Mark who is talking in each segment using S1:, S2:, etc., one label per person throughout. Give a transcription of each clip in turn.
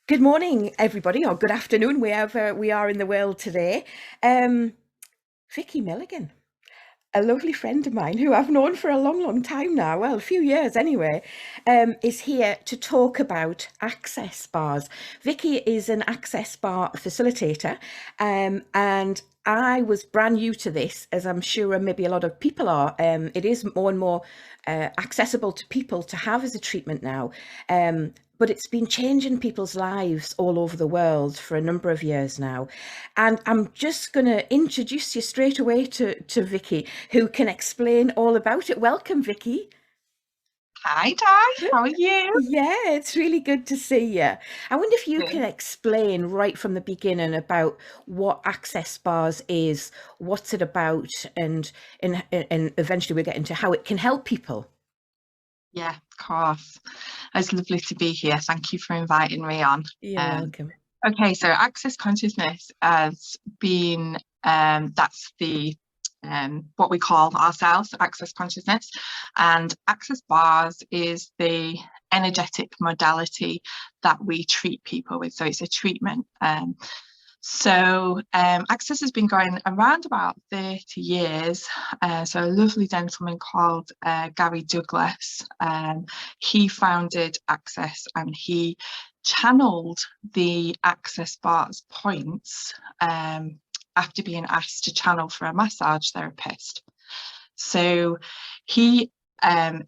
S1: Good morning, everybody, or good afternoon, wherever we are in the world today. Um, Vicci Millican, a lovely friend of mine who I've known for a long, long time now, well, a few years anyway, is here to talk about access bars. Vicci is an access bar facilitator, and I was brand new to this, as I'm sure maybe a lot of people are. It is more and more accessible to people to have as a treatment now. But it's been changing people's lives all over the world for a number of years now. And I'm just going to introduce you straight away to Vicci, who can explain all about it. Welcome, Vicci.
S2: Hi, Di. How are you?
S1: Yeah, it's really good to see you. I wonder if you can
S2: Good.
S1: explain right from the beginning about what Access Bars is, what's it about, and eventually we'll get into how it can help people.
S2: Yeah, of course. It's lovely to be here. Thank you for inviting me on.
S1: You're
S2: Um,
S1: welcome.
S2: okay, so access consciousness has been that's the what we call ourselves, access consciousness, and access bars is the energetic modality that we treat people with. So it's a treatment. Access has been going around about 30 years. So a lovely gentleman called Gary Douglas, he founded Access and he channeled the Access bars points after being asked to channel for a massage therapist. So he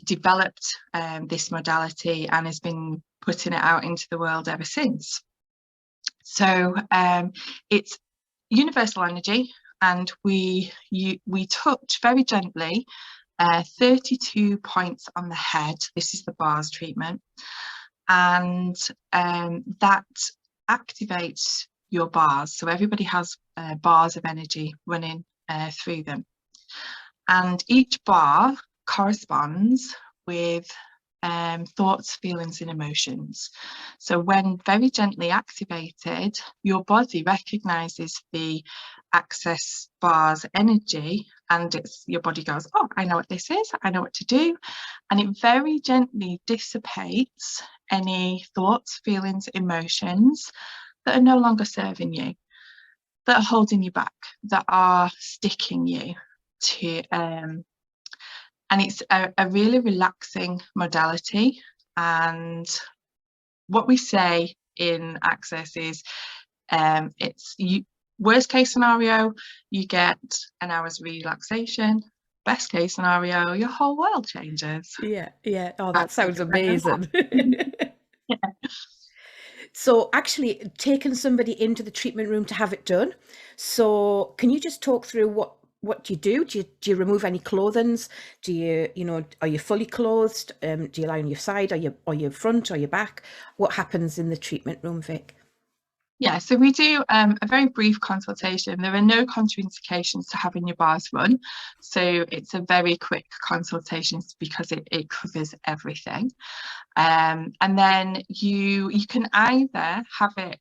S2: developed this modality and has been putting it out into the world ever since. It's universal energy, and we touch very gently 32 points on the head. This is the bars treatment, and that activates your bars. So everybody has bars of energy running through them, and each bar corresponds with thoughts, feelings, and emotions. So when very gently activated, your body recognizes the access bar's energy, and your body goes, oh, I know what this is, I know what to do. And it very gently dissipates any thoughts, feelings, emotions that are no longer serving you, that are holding you back, that are sticking you to and it's a really relaxing modality. And what we say in Access is worst case scenario, you get an hour's relaxation. Best case scenario, your whole world changes.
S1: Yeah, yeah. Oh, that
S2: That's
S1: sounds
S2: it.
S1: amazing.
S2: Yeah.
S1: So actually taking somebody into the treatment room to have it done. So can you just talk through what you do? Do you remove any clothings? Do you are you fully clothed? Do you lie on your side? Are you front? Are you back? What happens in the treatment room, Vic?
S2: Yeah, so we do a very brief consultation. There are no contraindications to having your bars run. So it's a very quick consultation because it covers everything. And then you can either have it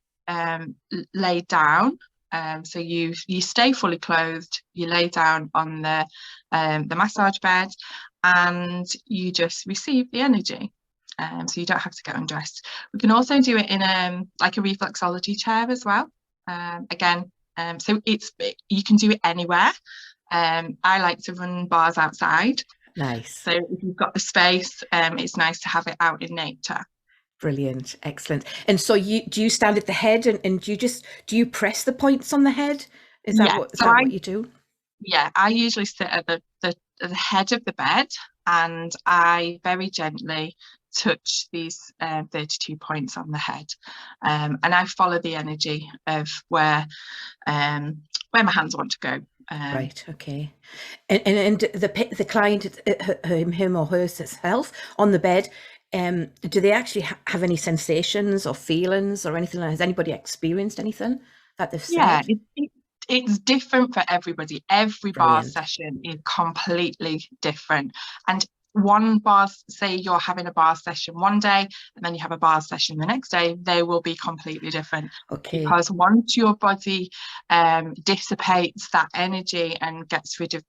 S2: laid down. So you stay fully clothed, you lay down on the massage bed, and you just receive the energy. So you don't have to get undressed. We can also do it in like a reflexology chair as well. Again, so you can do it anywhere. I like to run bars outside.
S1: Nice.
S2: So if you've got the space, it's nice to have it out in nature.
S1: Brilliant. Excellent. And so you stand at the head and do you press the points on the head? Is that
S2: Yeah.
S1: what is that what you do?
S2: I usually sit at the head of the bed, and I very gently touch these 32 points on the head, and I follow the energy of where my hands want to go.
S1: Right. Okay. And the client, him or herself on the bed, do they actually have any sensations or feelings or anything? Has anybody experienced anything that they've
S2: Yeah,
S1: said?
S2: it's different for everybody. Every bar
S1: Brilliant.
S2: session is completely different. And one bar, say you're having a bar session one day, and then you have a bar session the next day, they will be completely different.
S1: Okay.
S2: Because once your body dissipates that energy and gets rid of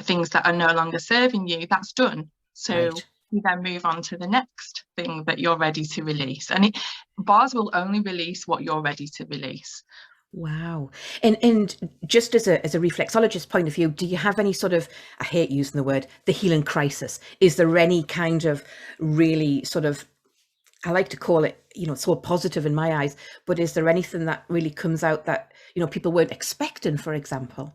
S2: things that are no longer serving you, that's done. So
S1: Right.
S2: you then move on to the next thing that you're ready to release. And bars will only release what you're ready to release.
S1: Wow. And just as a reflexologist point of view, do you have any sort of, I hate using the word, the healing crisis? Is there any kind of really sort of, I like to call it, so positive in my eyes, but is there anything that really comes out that, people weren't expecting, for example?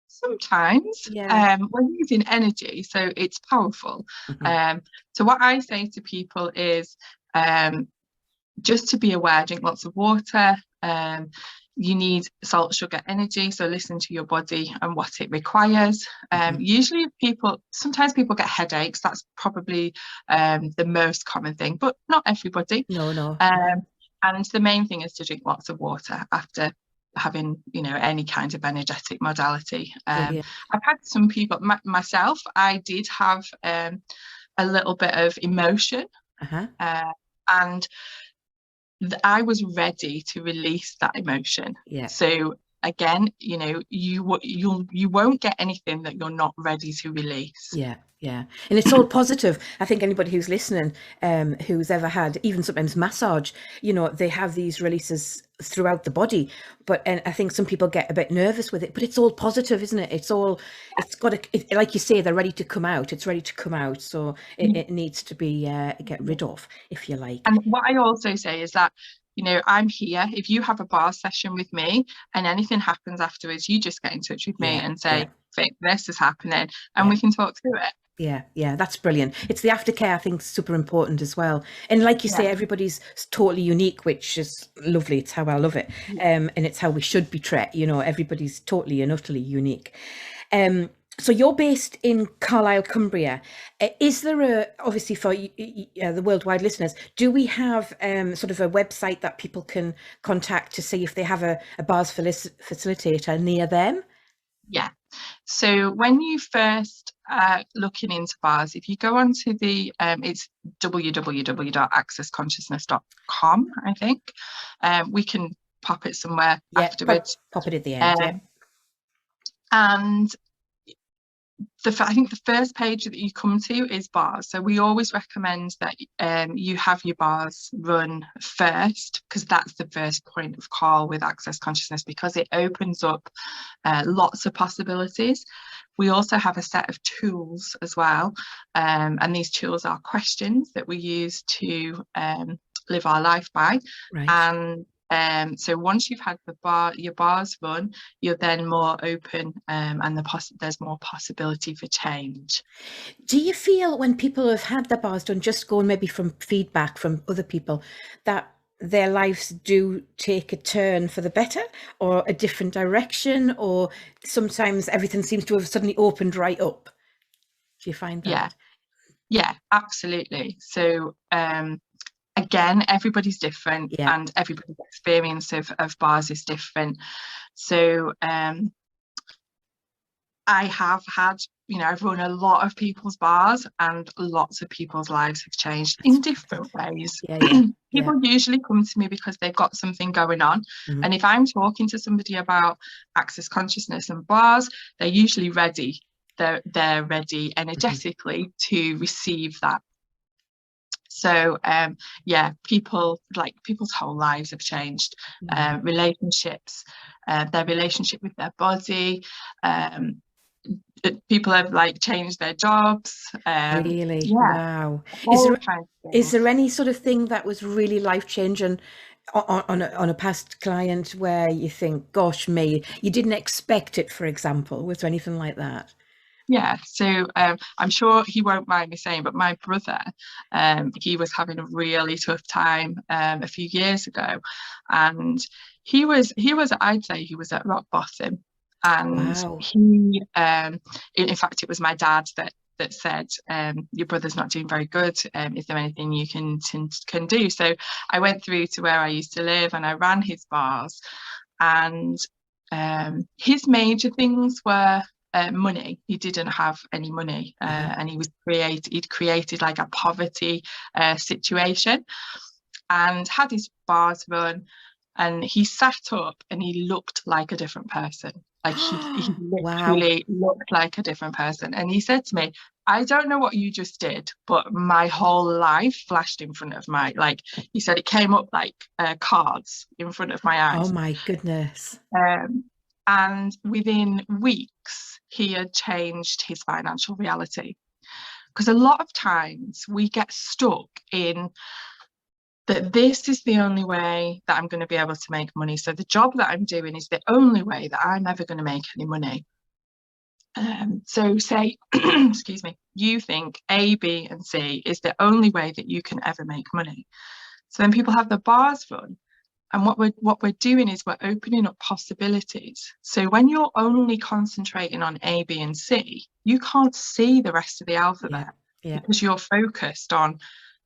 S2: Sometimes
S1: Yeah.
S2: we're using energy, so it's powerful.
S1: Hmm.
S2: So what I say to people is just to be aware, drink lots of water. You need salt, sugar, energy. So listen to your body and what it requires.
S1: Hmm.
S2: Usually sometimes people get headaches. That's probably the most common thing, but not everybody.
S1: No, no.
S2: And the main thing is to drink lots of water after having, any kind of energetic modality.
S1: Brilliant.
S2: I've had some people, myself, I did have a little bit of emotion.
S1: Uh-huh.
S2: And I was ready to release that emotion.
S1: Yeah.
S2: So again, you won't get anything that you're not ready to release.
S1: Yeah, yeah. And it's all positive. I think anybody who's listening, who's ever had even sometimes massage, they have these releases throughout the body. And I think some people get a bit nervous with it, but it's all positive, isn't it? It's got like you say, they're ready to come out. It's ready to come out. So it needs to be get rid of, if you like.
S2: And what I also say is that, I'm here. If you have a bar session with me and anything happens afterwards, you just get in touch with me and say, Vic, this is happening, and we can talk through it.
S1: Yeah, that's brilliant. It's the aftercare, I think, super important as well. And like you say, everybody's totally unique, which is lovely. It's how I love it. And it's how we should be treated. Everybody's totally and utterly unique. So you're based in Carlisle, Cumbria. Is there obviously for the worldwide listeners, do we have sort of a website that people can contact to see if they have a bars facilitator near them?
S2: Yeah. So when you first looking into bars, if you go onto it's www.accessconsciousness.com, I think. We can pop it somewhere afterwards.
S1: Pop it at the end.
S2: And I think the first page that you come to is bars. So we always recommend that you have your bars run first, because that's the first point of call with Access Consciousness, because it opens up lots of possibilities. We also have a set of tools as well. And these tools are questions that we use to live our life by.
S1: Right.
S2: And so once you've had your bars run, you're then more open, and there's more possibility for change.
S1: Do you feel when people have had their bars done, just going maybe from feedback from other people, that their lives do take a turn for the better or a different direction, or sometimes everything seems to have suddenly opened right up? Do you find that?
S2: Yeah, absolutely. So again, everybody's different, and everybody's experience of bars is different. So I have had, I've run a lot of people's bars, and lots of people's lives have changed in different ways. People usually come to me because they've got something going on.
S1: Mm-hmm.
S2: And if I'm talking to somebody about Access Consciousness and bars, they're usually ready. They're ready energetically to receive that. So people's whole lives have changed. Relationships, their relationship with their body. People have changed their jobs.
S1: Really? Wow. Is there any sort of thing that was really life-changing on a past client where you think, gosh me, you didn't expect it, for example? Was there anything like that?
S2: Yeah, so I'm sure he won't mind me saying, but my brother, he was having a really tough time a few years ago, and he was I'd say he was at rock bottom. And he in fact, it was my dad that said, your brother's not doing very good, is there anything you can do? So I went through to where I used to live, and I ran his bars, and his major things were money. He didn't have any money, and he'd created like a poverty situation, and had his bars run, and he sat up and he looked like a different person. Like he
S1: Wow.
S2: literally looked like a different person. And he said to me, I don't know what you just did, but my whole life flashed in front of my, like he said, it came up like cards in front of my
S1: Oh
S2: eyes.
S1: my goodness.
S2: Um, and within weeks, he had changed his financial reality. Because a lot of times we get stuck in that this is the only way that I'm going to be able to make money. So the job that I'm doing is the only way that I'm ever going to make any money. So say, excuse me, you think A, B, and C is the only way that you can ever make money. So then people have the bars run, and what we're doing is we're opening up possibilities. So when you're only concentrating on A, B, and C, you can't see the rest of the
S1: Yeah.
S2: alphabet
S1: Yeah.
S2: because you're focused on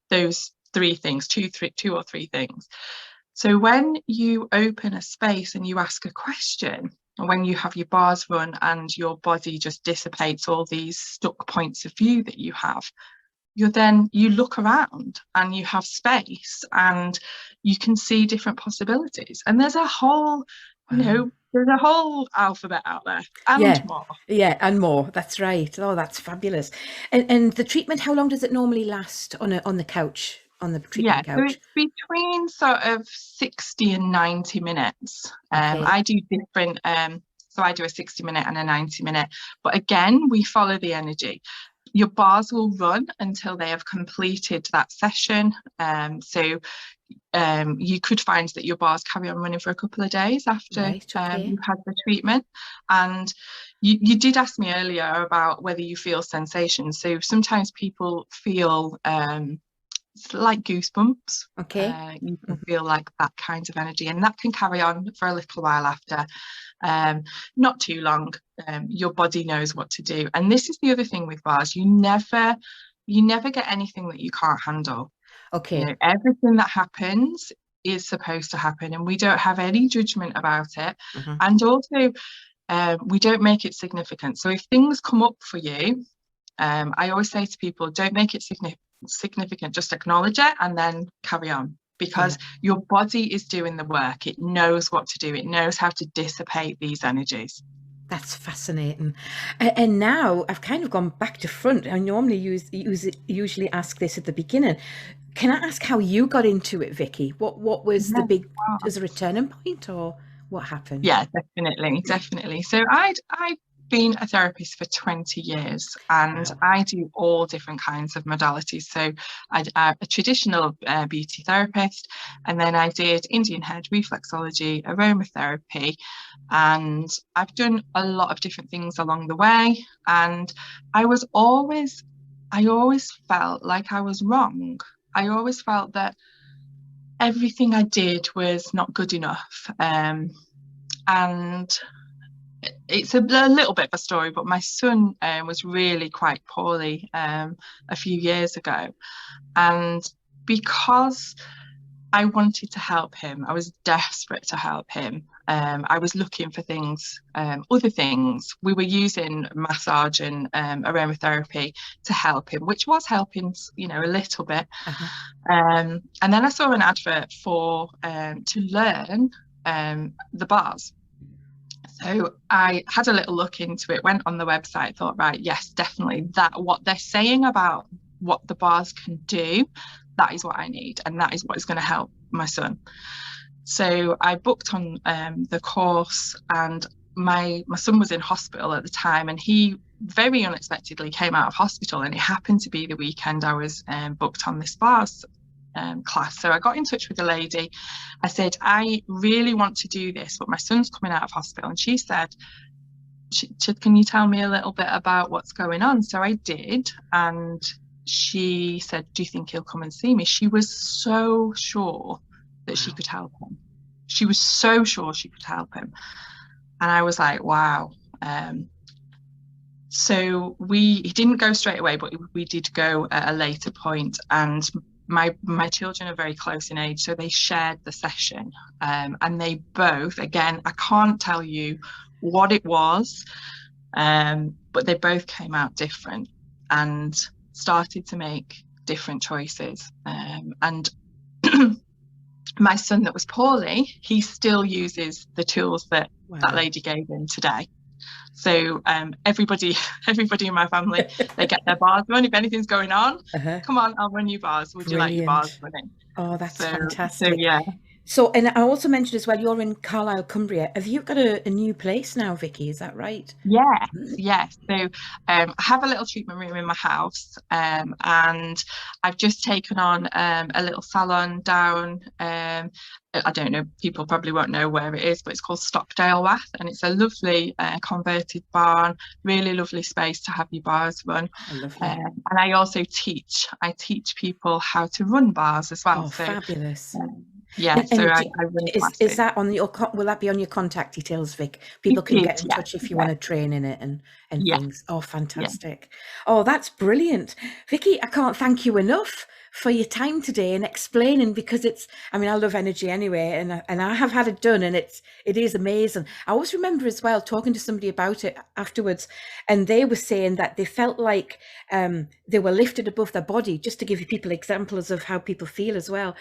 S2: those three things, two or three things. So when you open a space and you ask a question, and when you have your bars run and your body just dissipates all these stuck points of view that you have, you look around and you have space and you can see different possibilities. And there's a whole,
S1: Wow.
S2: there's a whole alphabet out there and
S1: Yeah.
S2: more.
S1: Yeah, and more. That's right. Oh, that's fabulous. And the treatment, how long does it normally last on the couch, on the
S2: Yeah,
S1: treatment
S2: so
S1: couch?
S2: it's between sort of 60 and 90 minutes.
S1: Okay.
S2: I do different, so I do a 60-minute and a 90-minute, but again, we follow the energy. Your bars will run until they have completed that session. You could find that your bars carry on running for a couple of days after
S1: Right. Okay.
S2: you've had the treatment. And you did ask me earlier about whether you feel sensations. So sometimes people feel it's like goosebumps.
S1: Okay.
S2: You can
S1: Mhm.
S2: feel like that kind of energy, and that can carry on for a little while after. Not too long. Your body knows what to do, and this is the other thing with bars: you never get anything that you can't handle.
S1: Okay.
S2: Everything that happens is supposed to happen, and we don't have any judgment about it.
S1: Mhm.
S2: And also, we don't make it significant. So if things come up for you, I always say to people, don't make it significant, just acknowledge it and then carry on,
S1: Yeah.
S2: because your body is doing the work. It knows what to do. It knows how to dissipate these energies.
S1: That's fascinating. And now I've kind of gone back to front. I normally usually ask this at the beginning. Can I ask how you got into it, Vicky? What was the
S2: Yeah.
S1: big, was there a turning point or what happened?
S2: Yeah, definitely. So I've been a therapist for 20 years, and
S1: Wow.
S2: I do all different kinds of modalities. So I'm a traditional beauty therapist, and then I did Indian head, reflexology, aromatherapy, and I've done a lot of different things along the way. And I always felt like I was wrong. I always felt that everything I did was not good enough. And it's a little bit of a story, but my son was really quite poorly a few years ago. And because I wanted to help him, I was desperate to help him. I was looking for things, other things. We were using massage and aromatherapy to help him, which was helping, a little bit.
S1: Uh-huh.
S2: And then I saw an advert for to learn the bars. So I had a little look into it, went on the website, thought, right, yes, definitely that what they're saying about what the bars can do, that is what I need, and that is what is going to help my son. So I booked on the course, and my son was in hospital at the time, and he very unexpectedly came out of hospital, and it happened to be the weekend I was booked on this bars class. So I got in touch with the lady. I said, I really want to do this, but my son's coming out of hospital. And she said, can you tell me a little bit about what's going on? So I did. And she said, do you think he'll come and see me? She was so sure that she
S1: Wow.
S2: could help him. She was so sure she could help him. And I was like, wow. So he didn't go straight away, but we did go at a later point. And my children are very close in age, so they shared the session. And they both, again, I can't tell you what it was, but they both came out different and started to make different choices. And my son that was poorly, he still uses the tools that that
S1: Wow.
S2: lady gave him today. So everybody, everybody in my family, they get their bars run. If anything's going on,
S1: Uh-huh.
S2: come on, I'll run you bars. Would you like your bars
S1: Brilliant.
S2: running?
S1: Oh, that's
S2: So
S1: fantastic.
S2: yeah,
S1: So, and I also mentioned as well, you're in Carlisle, Cumbria. Have you got a new place now, Vicky? Is that right?
S2: yes,
S1: Mm.
S2: yes. So I have a little treatment room in my house, and I've just taken on a little salon down. I don't know, people probably won't know where it is, but it's called Stockdale Wath, and it's a lovely converted barn, really lovely space to have your bars run.
S1: Oh, lovely.
S2: And I also teach. I teach people how to run bars as well.
S1: Oh,
S2: So
S1: fabulous.
S2: yeah,
S1: And
S2: so
S1: and
S2: I run
S1: is
S2: classes.
S1: that on your will that be on your contact details, Vic?
S2: It
S1: People can
S2: is,
S1: get in
S2: yeah,
S1: touch if you
S2: yeah,
S1: want to train in it and
S2: yeah,
S1: things. Oh,
S2: yeah.
S1: fantastic. Oh, that's brilliant. Vicky, I can't thank you enough for your time today and explaining because it's I mean, I love energy anyway and I have had it done and it is amazing. I always remember as well talking to somebody about it afterwards and they were saying that they felt like they were lifted above their body, just to give you people examples of how people feel as well,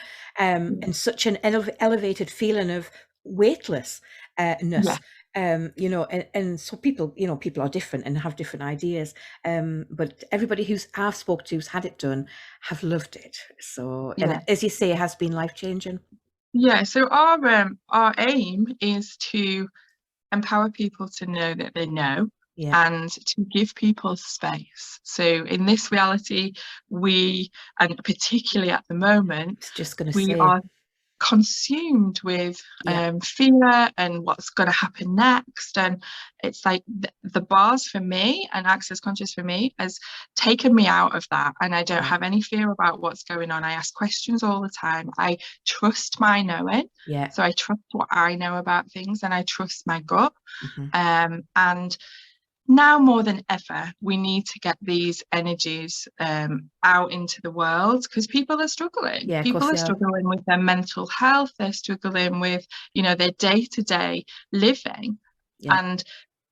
S2: Yeah.
S1: and such an elevated feeling of weightlessness.
S2: Yeah.
S1: You know, and so people, you know, people are different and have different ideas. But everybody who's I've spoke to who's had it done have loved it. So, and
S2: Yeah.
S1: as you say, it has been life changing.
S2: Yeah. So our aim is to empower people to know that they know
S1: Yeah,
S2: and to give people space. So in this reality, we, and particularly at the moment,
S1: it's just going to
S2: we
S1: say,
S2: are consumed with
S1: yeah,
S2: fear and what's going to happen next. And it's like the bars for me and access conscious for me has taken me out of that. And I don't
S1: yeah,
S2: have any fear about what's going on. I ask questions all the time. I trust my knowing.
S1: yeah.
S2: So I trust what I know about things and I trust my gut.
S1: Hmm.
S2: And now more than ever, we need to get these energies out into the world because people are struggling.
S1: Yeah, of
S2: People
S1: course
S2: are
S1: they are.
S2: struggling with their mental health. They're struggling with, you know, their day-to-day living.
S1: Yeah,
S2: And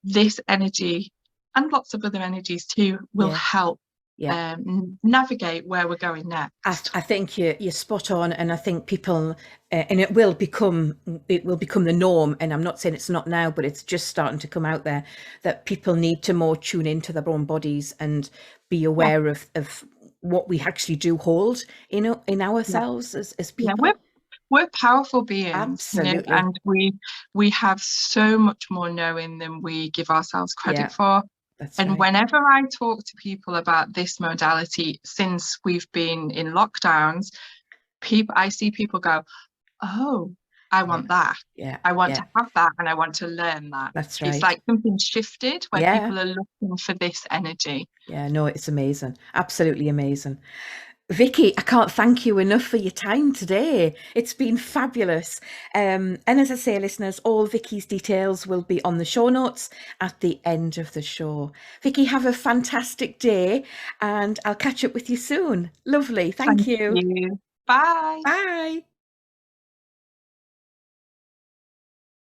S2: this energy and lots of other energies too will
S1: yeah,
S2: help
S1: yeah.
S2: navigate where we're going next.
S1: I think you're spot on, and I think people, and it will become the norm. And I'm not saying it's not now, but it's just starting to come out there that people need to more tune into their own bodies and be
S2: Yeah,
S1: aware of what we actually do hold, you know, in
S2: yeah,
S1: ourselves as
S2: yeah.
S1: people.
S2: We're powerful beings, you know,
S1: Absolutely.
S2: and we have so much more knowing than we give ourselves credit
S1: Yeah,
S2: for.
S1: that's
S2: And
S1: right.
S2: whenever I talk to people about this modality since we've been in lockdowns, people I see people go, "Oh, I
S1: Yeah,
S2: want that.
S1: yeah,
S2: I want
S1: yeah.
S2: to have that and I want to learn that."
S1: That's
S2: It's
S1: right.
S2: like something shifted where
S1: Yeah,
S2: people are looking for this energy.
S1: yeah. No, it's amazing. Absolutely amazing. Vicky, I can't thank you enough for your time today. It's been fabulous. And as I say, listeners, all Vicky's details will be on the show notes at the end of the show. Vicky, have a fantastic day and I'll catch up with you soon. Lovely. Thank
S2: Thank
S1: you.
S2: you. Bye.
S1: Bye.